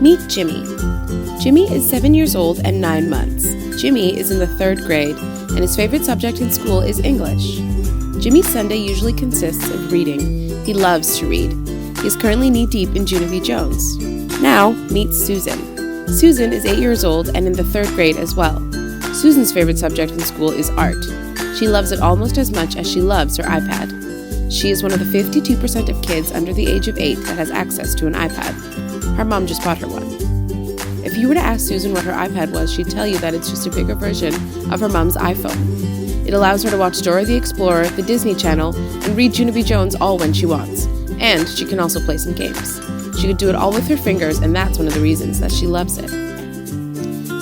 Meet Jimmy. Jimmy is 7 years old and 9 months. Jimmy is in the 3rd grade, and his favorite subject in school is English. Jimmy's Sunday usually consists of reading. He loves to read. He is currently knee-deep in Junie B. Jones. Now, meet Susan. Susan is 8 years old and in the 3rd grade as well. Susan's favorite subject in school is art. She loves it almost as much as she loves her iPad. She is one of the 52% of kids under the age of 8 that has access to an iPad. Her mom just bought her one. If you were to ask Susan what her iPad was, she'd tell you that it's just a bigger version of her mom's iPhone. It allows her to watch Dora the Explorer, the Disney Channel, and read Junie B. Jones all when she wants. And she can also play some games. She could do it all with her fingers, and that's one of the reasons that she loves it.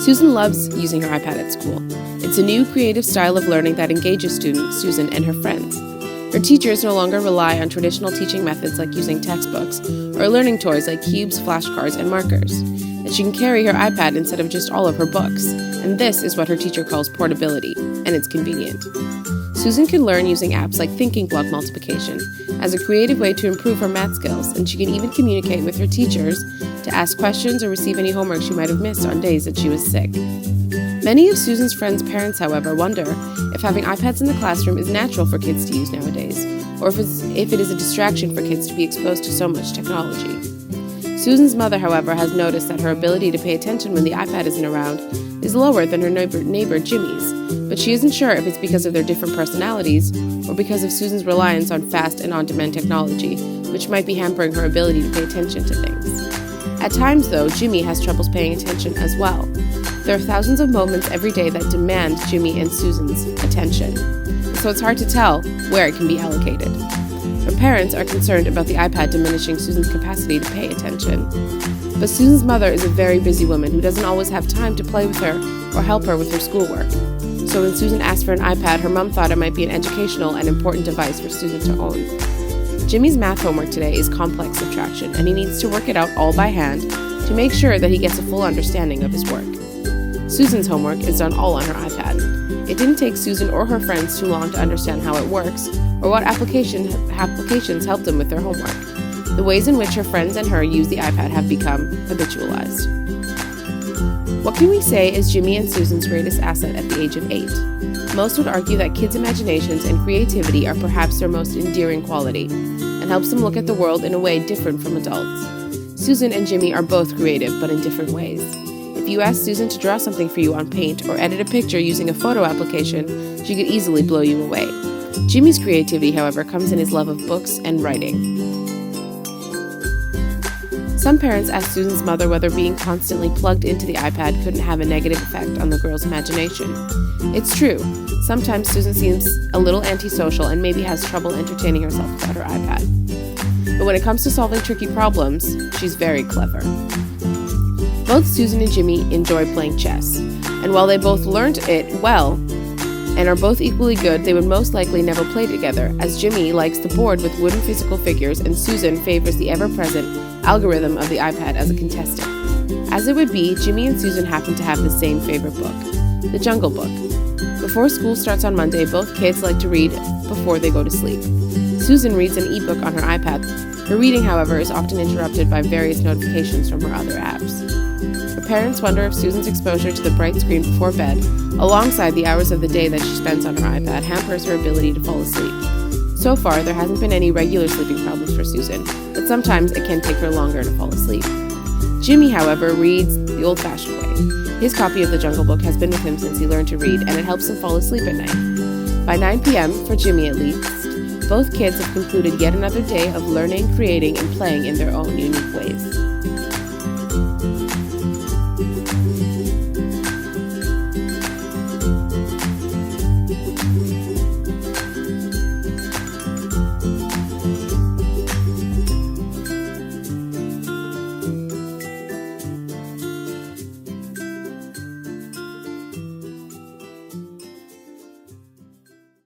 Susan loves using her iPad at school. It's a new creative style of learning that engages Susan and her friends. Her teachers no longer rely on traditional teaching methods like using textbooks or learning toys like cubes, flashcards, and markers. And she can carry her iPad instead of just all of her books. And this is what her teacher calls portability, and it's convenient. Susan can learn using apps like thinking block multiplication as a creative way to improve her math skills, and she can even communicate with her teachers to ask questions or receive any homework she might have missed on days that she was sick. Many of Susan's friends' parents, however, wonder if having iPads in the classroom is natural for kids to use nowadays, or if it is a distraction for kids to be exposed to so much technology. Susan's mother, however, has noticed that her ability to pay attention when the iPad isn't around is lower than her neighbor Jimmy's, but she isn't sure if it's because of their different personalities or because of Susan's reliance on fast and on-demand technology, which might be hampering her ability to pay attention to things. At times, though, Jimmy has troubles paying attention as well. There are thousands of moments every day that demand Jimmy and Susan's attention, so it's hard to tell where it can be allocated. Her parents are concerned about the iPad diminishing Susan's capacity to pay attention. But Susan's mother is a very busy woman who doesn't always have time to play with her or help her with her schoolwork. So when Susan asked for an iPad, her mom thought it might be an educational and important device for Susan to own. Jimmy's math homework today is complex subtraction, and he needs to work it out all by hand to make sure that he gets a full understanding of his work. Susan's homework is done all on her iPad. It didn't take Susan or her friends too long to understand how it works or what applications help them with their homework. The ways in which her friends and her use the iPad have become habitualized. What can we say is Jimmy and Susan's greatest asset at the age of 8? Most would argue that kids' imaginations and creativity are perhaps their most endearing quality, and helps them look at the world in a way different from adults. Susan and Jimmy are both creative, but in different ways. If you ask Susan to draw something for you on Paint or edit a picture using a photo application, she could easily blow you away. Jimmy's creativity, however, comes in his love of books and writing. Some parents asked Susan's mother whether being constantly plugged into the iPad couldn't have a negative effect on the girl's imagination. It's true. Sometimes Susan seems a little antisocial and maybe has trouble entertaining herself without her iPad. But when it comes to solving tricky problems, she's very clever. Both Susan and Jimmy enjoy playing chess, and while they both learned it well and are both equally good, they would most likely never play together, as Jimmy likes the board with wooden physical figures and Susan favors the ever-present algorithm of the iPad as a contestant. As it would be, Jimmy and Susan happen to have the same favorite book, The Jungle Book. Before school starts on Monday, both kids like to read before they go to sleep. Susan reads an ebook on her iPad. Her reading, however, is often interrupted by various notifications from her other apps. Her parents wonder if Susan's exposure to the bright screen before bed, alongside the hours of the day that she spends on her iPad, hampers her ability to fall asleep. So far, there hasn't been any regular sleeping problems for Susan, but sometimes it can take her longer to fall asleep. Jimmy, however, reads the old-fashioned way. His copy of The Jungle Book has been with him since he learned to read, and it helps him fall asleep at night. By 9 p.m., for Jimmy at least, both kids have concluded yet another day of learning, creating, and playing in their own unique ways.